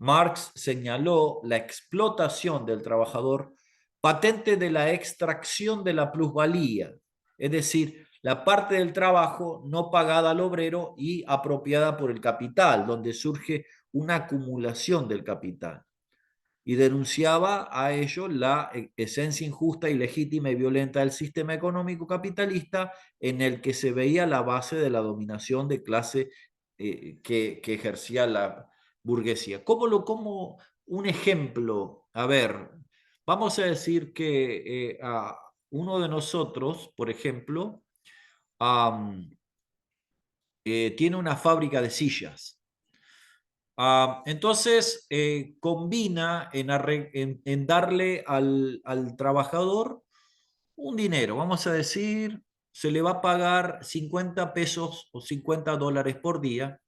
Marx señaló la explotación del trabajador patente de la extracción de la plusvalía, es decir, la parte del trabajo no pagada al obrero y apropiada por el capital, donde surge una acumulación del capital. Y denunciaba a ello la esencia injusta, ilegítima y violenta del sistema económico capitalista en el que se veía la base de la dominación de clase que ejercía la burguesía. Como un ejemplo? A ver, vamos a decir que a uno de nosotros, por ejemplo, tiene una fábrica de sillas. Entonces, combina en darle al trabajador un dinero, vamos a decir, se le va a pagar 50 pesos o 50 dólares por día.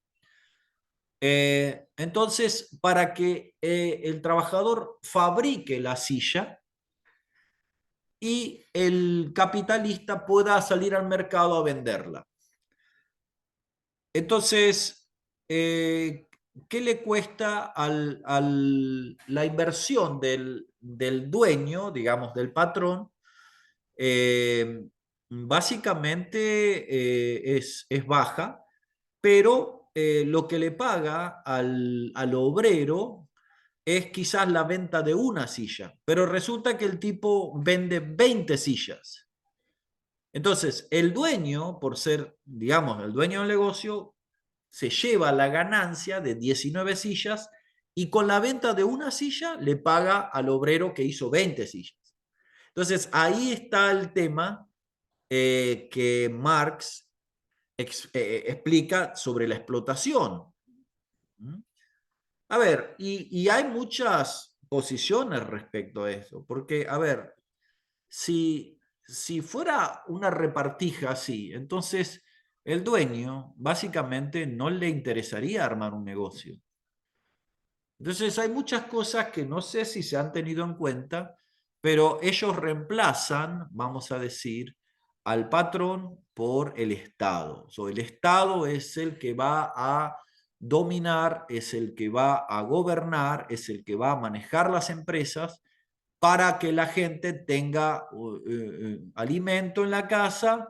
Entonces, para que el trabajador fabrique la silla y el capitalista pueda salir al mercado a venderla. Entonces, ¿qué le cuesta la inversión del dueño, digamos, del patrón? Básicamente es baja, pero lo que le paga al obrero es quizás la venta de una silla, pero resulta que el tipo vende 20 sillas. Entonces, el dueño, por ser, digamos, el dueño del negocio, se lleva la ganancia de 19 sillas y con la venta de una silla le paga al obrero que hizo 20 sillas. Entonces, ahí está el tema que Marx explica sobre la explotación. ¿Mm? A ver, y hay muchas posiciones respecto a eso, porque, a ver, si fuera una repartija así, entonces el dueño básicamente no le interesaría armar un negocio. Entonces hay muchas cosas que no sé si se han tenido en cuenta, pero ellos reemplazan, vamos a decir, al patrón por el Estado. El Estado es el que va a dominar, es el que va a gobernar, es el que va a manejar las empresas para que la gente tenga alimento en la casa.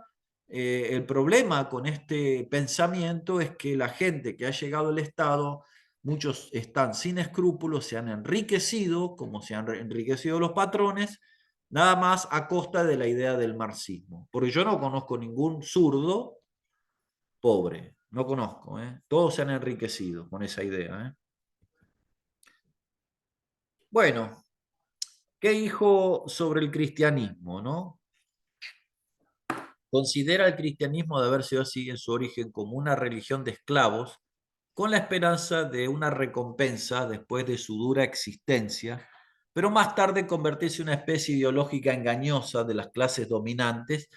El problema con este pensamiento es que la gente que ha llegado al Estado, muchos están sin escrúpulos, se han enriquecido, como se han enriquecido los patrones, nada más a costa de la idea del marxismo. Porque yo no conozco ningún zurdo pobre, no conozco, ¿eh? Todos se han enriquecido con esa idea, ¿eh? Bueno, ¿qué dijo sobre el cristianismo, no? Considera el cristianismo de haber sido así en su origen como una religión de esclavos, con la esperanza de una recompensa después de su dura existencia, pero más tarde convertirse en una especie ideológica engañosa de las clases dominantes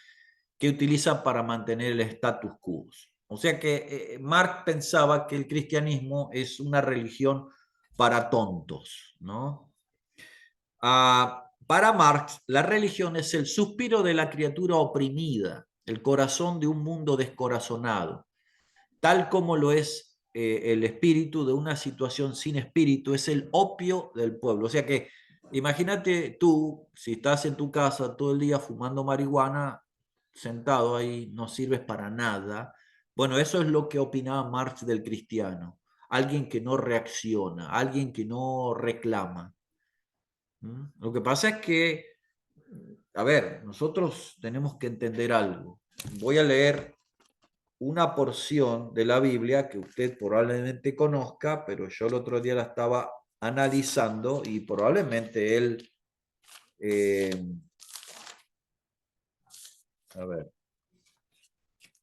que utilizan para mantener el status quo. O sea que Marx pensaba que el cristianismo es una religión para tontos, ¿no? Para Marx, la religión es el suspiro de la criatura oprimida, el corazón de un mundo descorazonado, tal como lo es el espíritu de una situación sin espíritu, es el opio del pueblo. O sea que imagínate tú, si estás en tu casa todo el día fumando marihuana, sentado ahí, no sirves para nada. Bueno, eso es lo que opinaba Marx del cristiano. Alguien que no reacciona, alguien que no reclama. ¿Mm? Lo que pasa es que, a ver, nosotros tenemos que entender algo. Voy a leer una porción de la Biblia que usted probablemente conozca, pero yo el otro día la estaba analizando y probablemente él, eh, a ver,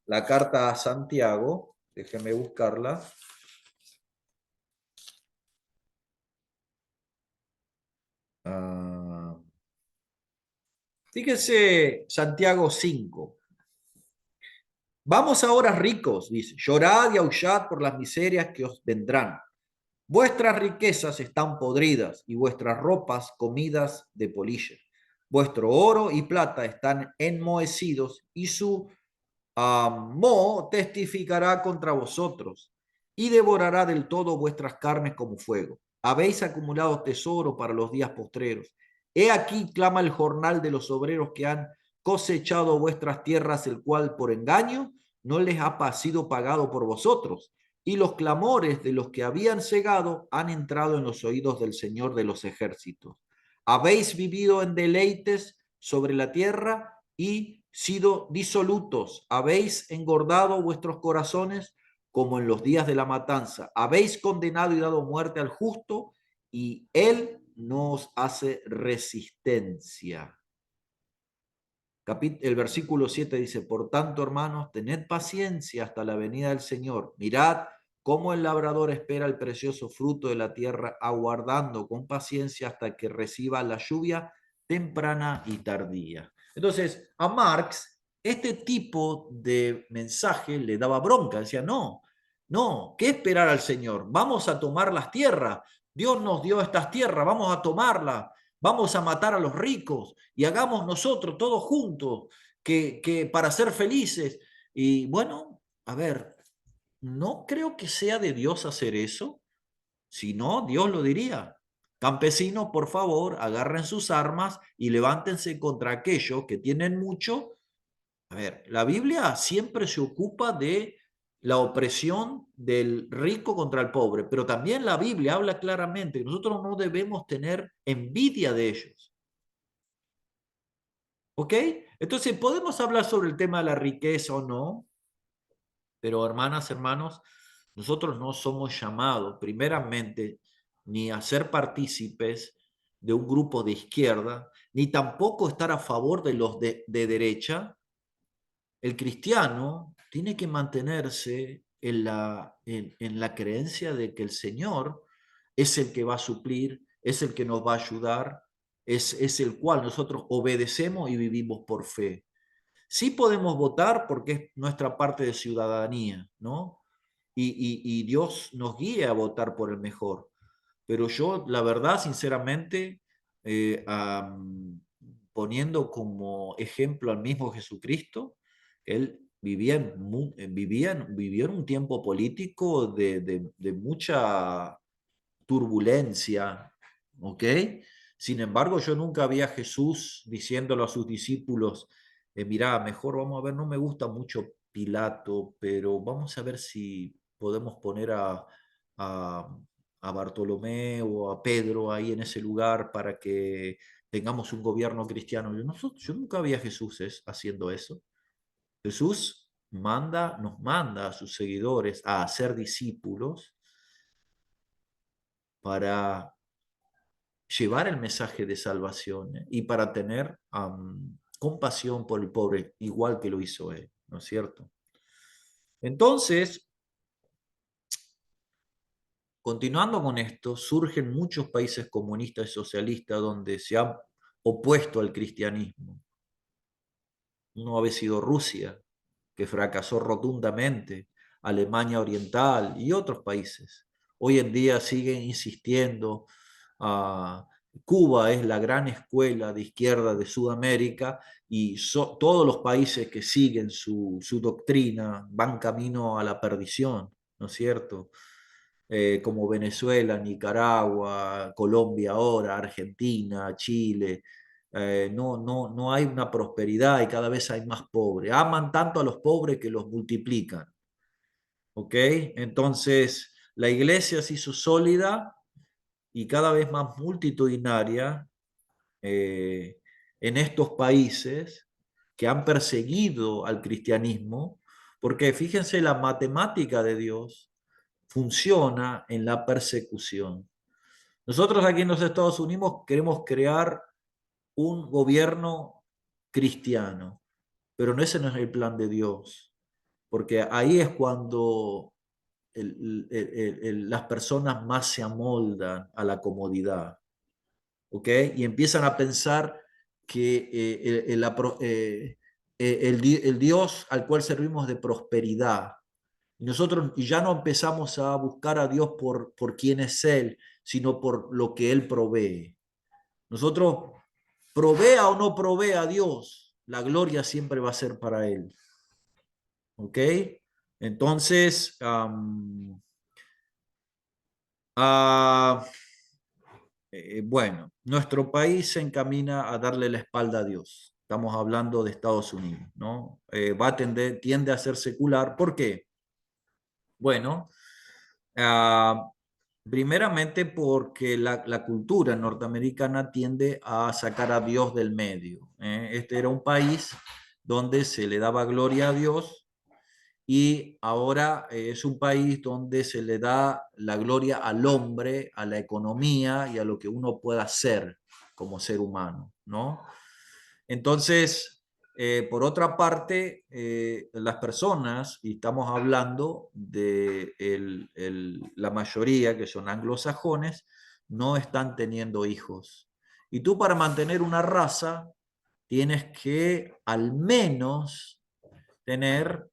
la carta a Santiago, déjeme buscarla. Ah, fíjese, Santiago 5. Vamos ahora ricos, dice, llorad y aullad por las miserias que os vendrán. Vuestras riquezas están podridas y vuestras ropas comidas de polilla. Vuestro oro y plata están enmohecidos y su moho testificará contra vosotros y devorará del todo vuestras carnes como fuego. Habéis acumulado tesoro para los días postreros. He aquí clama el jornal de los obreros que han cosechado vuestras tierras, el cual por engaño no les ha sido pagado por vosotros. Y los clamores de los que habían cegado han entrado en los oídos del Señor de los ejércitos. Habéis vivido en deleites sobre la tierra y sido disolutos. Habéis engordado vuestros corazones como en los días de la matanza. Habéis condenado y dado muerte al justo, y él no os hace resistencia. El versículo 7 dice, por tanto, hermanos, tened paciencia hasta la venida del Señor. Mirad cómo el labrador espera el precioso fruto de la tierra, aguardando con paciencia hasta que reciba la lluvia temprana y tardía. Entonces, a Marx, este tipo de mensaje le daba bronca. Decía, no, no, ¿qué esperar al Señor? Vamos a tomar las tierras. Dios nos dio estas tierras, vamos a tomarlas. Vamos a matar a los ricos y hagamos nosotros todos juntos que para ser felices. Y bueno, a ver, no creo que sea de Dios hacer eso. Si no, Dios lo diría. Campesinos, por favor, agarren sus armas y levántense contra aquellos que tienen mucho. A ver, la Biblia siempre se ocupa de la opresión del rico contra el pobre, pero también la Biblia habla claramente que nosotros no debemos tener envidia de ellos. ¿Ok? Entonces, podemos hablar sobre el tema de la riqueza o no, pero hermanas, hermanos, nosotros no somos llamados primeramente ni a ser partícipes de un grupo de izquierda, ni tampoco estar a favor de los de derecha. El cristiano tiene que mantenerse en la creencia de que el Señor es el que va a suplir, es el que nos va a ayudar, es el cual nosotros obedecemos y vivimos por fe. Sí podemos votar porque es nuestra parte de ciudadanía, ¿no? Y Dios nos guía a votar por el mejor. Pero yo, la verdad, sinceramente, eh, um, poniendo como ejemplo al mismo Jesucristo, él vivió en un tiempo político de mucha turbulencia, ¿ok? Sin embargo, yo nunca vi a Jesús diciéndolo a sus discípulos, mirá, mejor vamos a ver, no me gusta mucho Pilato, pero vamos a ver si podemos poner a, a Bartolomé o a Pedro ahí en ese lugar para que tengamos un gobierno cristiano. Yo nunca vi a Jesús haciendo eso. Jesús nos manda a sus seguidores a hacer discípulos para llevar el mensaje de salvación, y para tener compasión por el pobre, igual que lo hizo él, ¿no es cierto? Entonces, continuando con esto, surgen muchos países comunistas y socialistas donde se han opuesto al cristianismo. Uno había sido Rusia, que fracasó rotundamente, Alemania Oriental y otros países. Hoy en día siguen insistiendo. Cuba es la gran escuela de izquierda de Sudamérica, y todos los países que siguen su doctrina van camino a la perdición, ¿no es cierto? Como Venezuela, Nicaragua, Colombia ahora, Argentina, Chile. No hay una prosperidad y cada vez hay más pobres. Aman tanto a los pobres que los multiplican. ¿Ok? Entonces, la iglesia se hizo sólida y cada vez más multitudinaria eh, en estos países que han perseguido al cristianismo, porque fíjense, la matemática de Dios funciona en la persecución. Nosotros aquí en los Estados Unidos queremos crear un gobierno cristiano, pero ese no es el plan de Dios, porque ahí es cuando las personas más se amoldan a la comodidad, ¿ok? Y empiezan a pensar que el Dios al cual servimos de prosperidad, y nosotros ya no empezamos a buscar a Dios por quién es Él, sino por lo que Él provee. Nosotros, provea o no provea a Dios, la gloria siempre va a ser para Él. ¿Ok? Entonces, bueno, nuestro país se encamina a darle la espalda a Dios. Estamos hablando de Estados Unidos, ¿no? Tiende a ser secular. ¿Por qué? Bueno, ah, primeramente porque la cultura norteamericana tiende a sacar a Dios del medio. Este era un país donde se le daba gloria a Dios y ahora es un país donde se le da la gloria al hombre, a la economía y a lo que uno pueda hacer como ser humano, ¿no? Entonces, por otra parte, las personas, y estamos hablando de la mayoría que son anglosajones, no están teniendo hijos. Y tú para mantener una raza tienes que al menos tener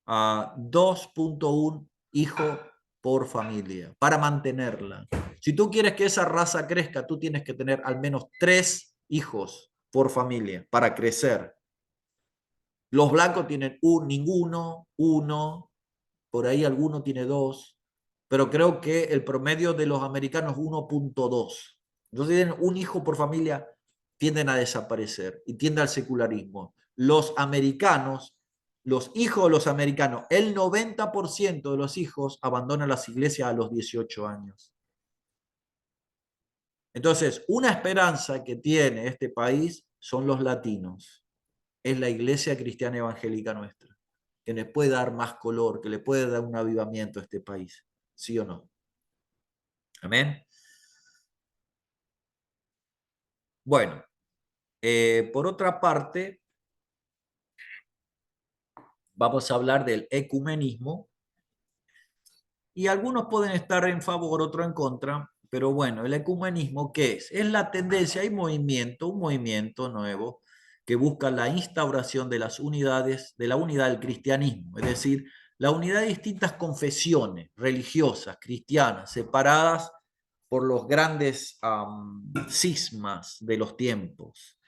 a 2.1 hijos por familia para mantenerla. Si tú quieres que esa raza crezca, tú tienes que tener al menos 3 hijos por familia para crecer. Los blancos tienen ninguno, uno, por ahí alguno tiene 2, pero creo que el promedio de los americanos es 1.2. Entonces, si tienen un hijo por familia, tienden a desaparecer y tiende al secularismo. Los americanos, los hijos de los americanos, el 90% de los hijos abandonan las iglesias a los 18 años. Entonces, una esperanza que tiene este país son los latinos. Es la iglesia cristiana evangélica nuestra, que le puede dar más color, que le puede dar un avivamiento a este país. ¿Sí o no? Amén. Bueno, por otra parte, vamos a hablar del ecumenismo y algunos pueden estar en favor, otros en contra, pero bueno, el ecumenismo, ¿qué es? Es la tendencia, hay movimiento, un movimiento nuevo que busca la instauración de las unidades, de la unidad del cristianismo, es decir, la unidad de distintas confesiones religiosas, cristianas, separadas por los grandes cismas de los tiempos.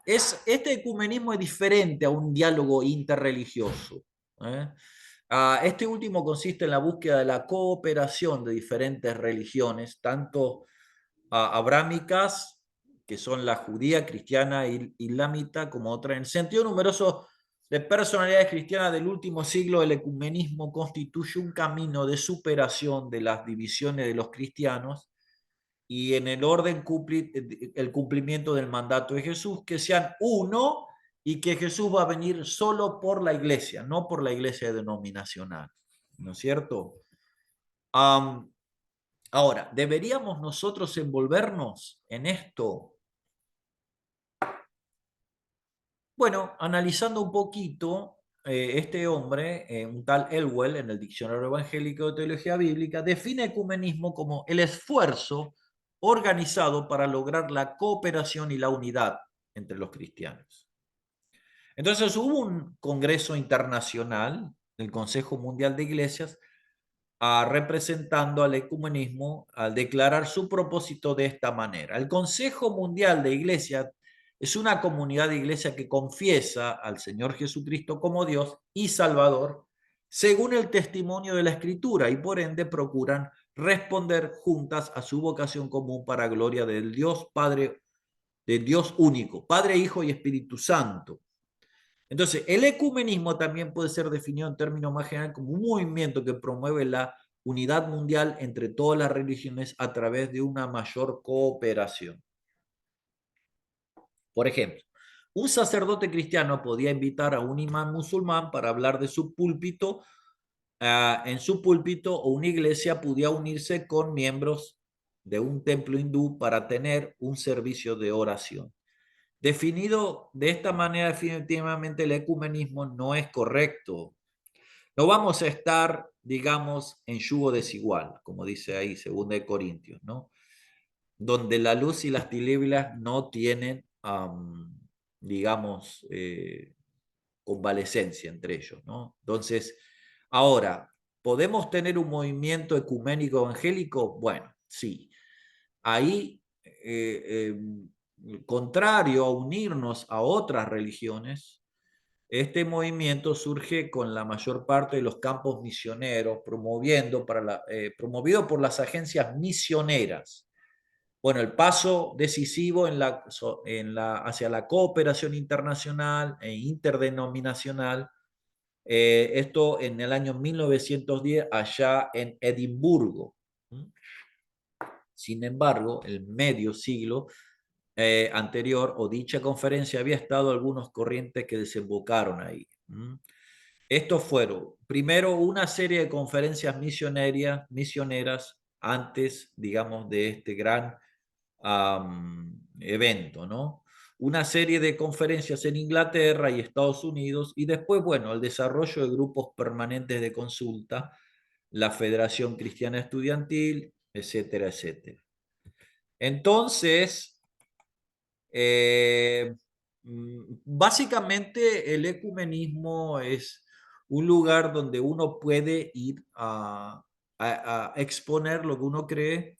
Este ecumenismo es diferente a un diálogo interreligioso. ¿eh? Este último consiste en la búsqueda de la cooperación de diferentes religiones, tanto abrámicas, que son la judía, cristiana y islámita, como otra. En el sentido numeroso de personalidades cristianas del último siglo, el ecumenismo constituye un camino de superación de las divisiones de los cristianos y en el orden el cumplimiento del mandato de Jesús, que sean uno y que Jesús va a venir solo por la iglesia, no por la iglesia denominacional, ¿no es cierto? Um, Ahora, ¿deberíamos nosotros envolvernos en esto? Bueno, analizando un poquito, este hombre, un tal Elwell, en el Diccionario Evangélico de Teología Bíblica, define ecumenismo como el esfuerzo organizado para lograr la cooperación y la unidad entre los cristianos. Entonces hubo un congreso internacional del Consejo Mundial de Iglesias representando al ecumenismo al declarar su propósito de esta manera. El Consejo Mundial de Iglesias es una comunidad de iglesia que confiesa al Señor Jesucristo como Dios y Salvador según el testimonio de la Escritura y por ende procuran responder juntas a su vocación común para gloria del Dios Padre, del Dios único, Padre, Hijo y Espíritu Santo. Entonces, el ecumenismo también puede ser definido en términos más generales como un movimiento que promueve la unidad mundial entre todas las religiones a través de una mayor cooperación. Por ejemplo, un sacerdote cristiano podía invitar a un imán musulmán para hablar de su púlpito. En su púlpito o una iglesia podía unirse con miembros de un templo hindú para tener un servicio de oración. Definido de esta manera, definitivamente el ecumenismo no es correcto. No vamos a estar, digamos, en yugo desigual, como dice ahí, según de Corintios, ¿no? Donde la luz y las tinieblas no tienen, digamos, convalescencia entre ellos, ¿no? Entonces, ahora, ¿podemos tener un movimiento ecuménico evangélico? Bueno, sí. Ahí, contrario a unirnos a otras religiones, este movimiento surge con la mayor parte de los campos misioneros, promovido por las agencias misioneras. Bueno, el paso decisivo hacia la cooperación internacional e interdenominacional, esto en el año 1910 allá en Edimburgo. Sin embargo, el medio siglo anterior o dicha conferencia había estado algunos corrientes que desembocaron ahí. Estos fueron, primero, una serie de conferencias misioneras antes, digamos, de este gran evento, ¿no? Una serie de conferencias en Inglaterra y Estados Unidos y después, bueno, el desarrollo de grupos permanentes de consulta, la Federación Cristiana Estudiantil, etcétera, etcétera. Entonces, eh, básicamente el ecumenismo es un lugar donde uno puede ir a exponer lo que uno cree.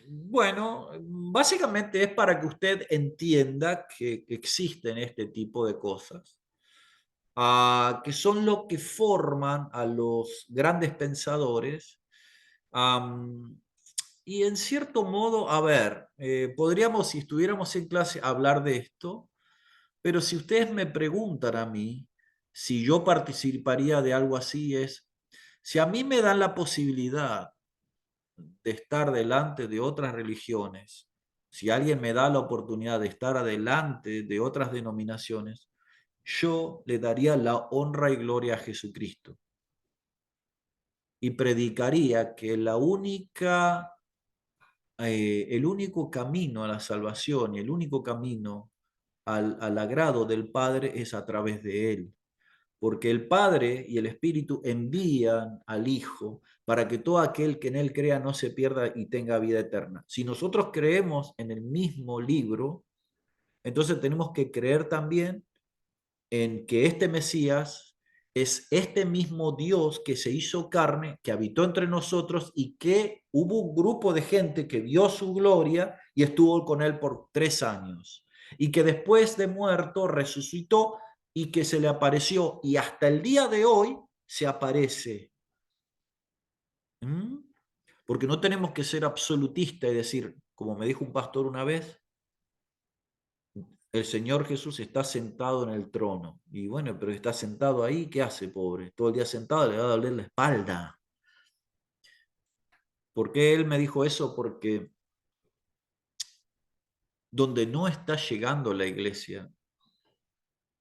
Bueno, básicamente es para que usted entienda que existen este tipo de cosas, que son lo que forman a los grandes pensadores. Y en cierto modo, a ver, podríamos, si estuviéramos en clase, hablar de esto, pero si ustedes me preguntan a mí si yo participaría de algo así, es, si a mí me dan la posibilidad de estar delante de otras religiones, si alguien me da la oportunidad de estar adelante de otras denominaciones, yo le daría la honra y gloria a Jesucristo y predicaría que el único camino a la salvación y el único camino al agrado del Padre es a través de Él. Porque el Padre y el Espíritu envían al Hijo para que todo aquel que en Él crea no se pierda y tenga vida eterna. Si nosotros creemos en el mismo libro, entonces tenemos que creer también en que este Mesías es este mismo Dios que se hizo carne, que habitó entre nosotros y que hubo un grupo de gente que vio su gloria y estuvo con él por 3 años. Y que después de muerto resucitó y que se le apareció y hasta el día de hoy se aparece. ¿Mm? Porque no tenemos que ser absolutistas y decir, como me dijo un pastor una vez, el Señor Jesús está sentado en el trono. Y bueno, pero está sentado ahí, ¿qué hace, pobre? Todo el día sentado le va a doler la espalda. ¿Por qué él me dijo eso? Porque donde no está llegando la iglesia,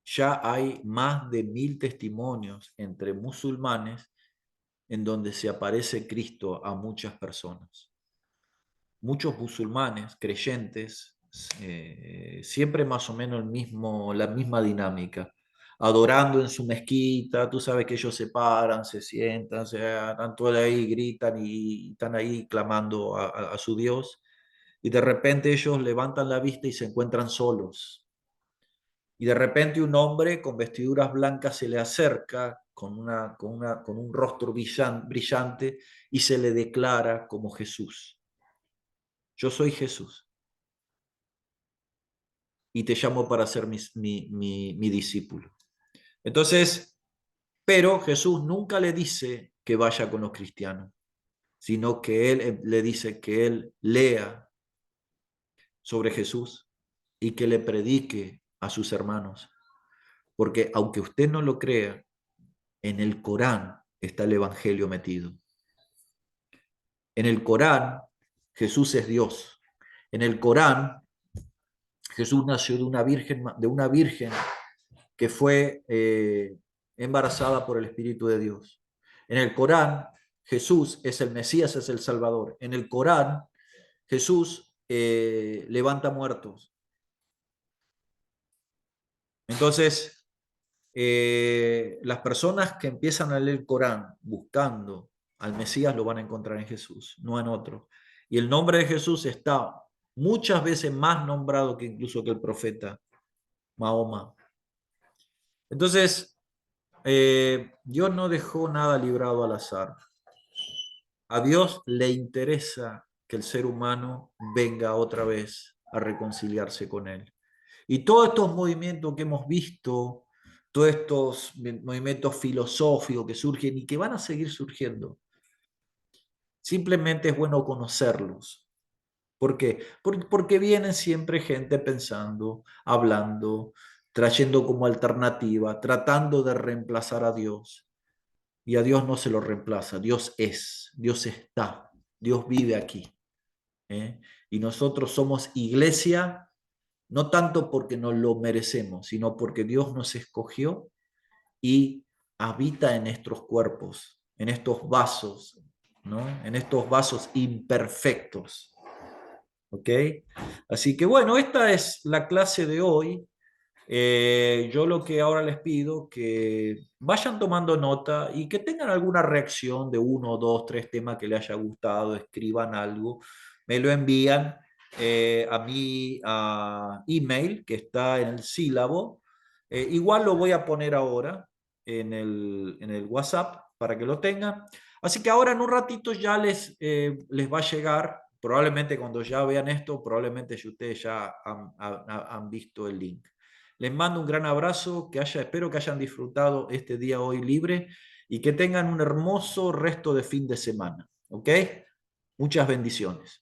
ya hay más de 1000 testimonios entre musulmanes en donde se aparece Cristo a muchas personas. Muchos musulmanes creyentes, siempre más o menos la misma dinámica, adorando en su mezquita. Tú sabes que ellos se paran, se sientan, están todos ahí, gritan y están ahí clamando a su Dios, y de repente ellos levantan la vista y se encuentran solos, y de repente un hombre con vestiduras blancas se le acerca con un rostro brillante y se le declara como Jesús. Yo soy Jesús y te llamo para ser mi discípulo. Entonces, pero Jesús nunca le dice que vaya con los cristianos, sino que él le dice que él lea sobre Jesús y que le predique a sus hermanos. Porque aunque usted no lo crea, en el Corán está el Evangelio metido. En el Corán, Jesús es Dios. En el Corán, Jesús nació de una virgen que fue embarazada por el Espíritu de Dios. En el Corán, Jesús es el Mesías, es el Salvador. En el Corán, Jesús levanta muertos. Entonces, las personas que empiezan a leer el Corán buscando al Mesías lo van a encontrar en Jesús, no en otro. Y el nombre de Jesús está muchas veces más nombrado que incluso que el profeta Mahoma. Entonces, Dios no dejó nada librado al azar. A Dios le interesa que el ser humano venga otra vez a reconciliarse con Él. Y todos estos movimientos que hemos visto, todos estos movimientos filosóficos que surgen y que van a seguir surgiendo, simplemente es bueno conocerlos. ¿Por qué? Porque vienen siempre gente pensando, hablando, trayendo como alternativa, tratando de reemplazar a Dios. Y a Dios no se lo reemplaza, Dios es, Dios está, Dios vive aquí. ¿Eh? Y nosotros somos iglesia, no tanto porque nos lo merecemos, sino porque Dios nos escogió y habita en nuestros cuerpos, en estos vasos, ¿no? En estos vasos imperfectos. ¿Ok? Así que bueno, esta es la clase de hoy. Yo lo que ahora les pido que vayan tomando nota y que tengan alguna reacción de uno, dos, tres temas que les haya gustado, escriban algo, me lo envían a mi email que está en el sílabo. Igual lo voy a poner ahora en el WhatsApp para que lo tengan. Así que ahora en un ratito ya les va a llegar, probablemente cuando ya vean esto, probablemente ustedes ya han visto el link. Les mando un gran abrazo, espero que hayan disfrutado este día hoy libre y que tengan un hermoso resto de fin de semana. ¿Ok? Muchas bendiciones.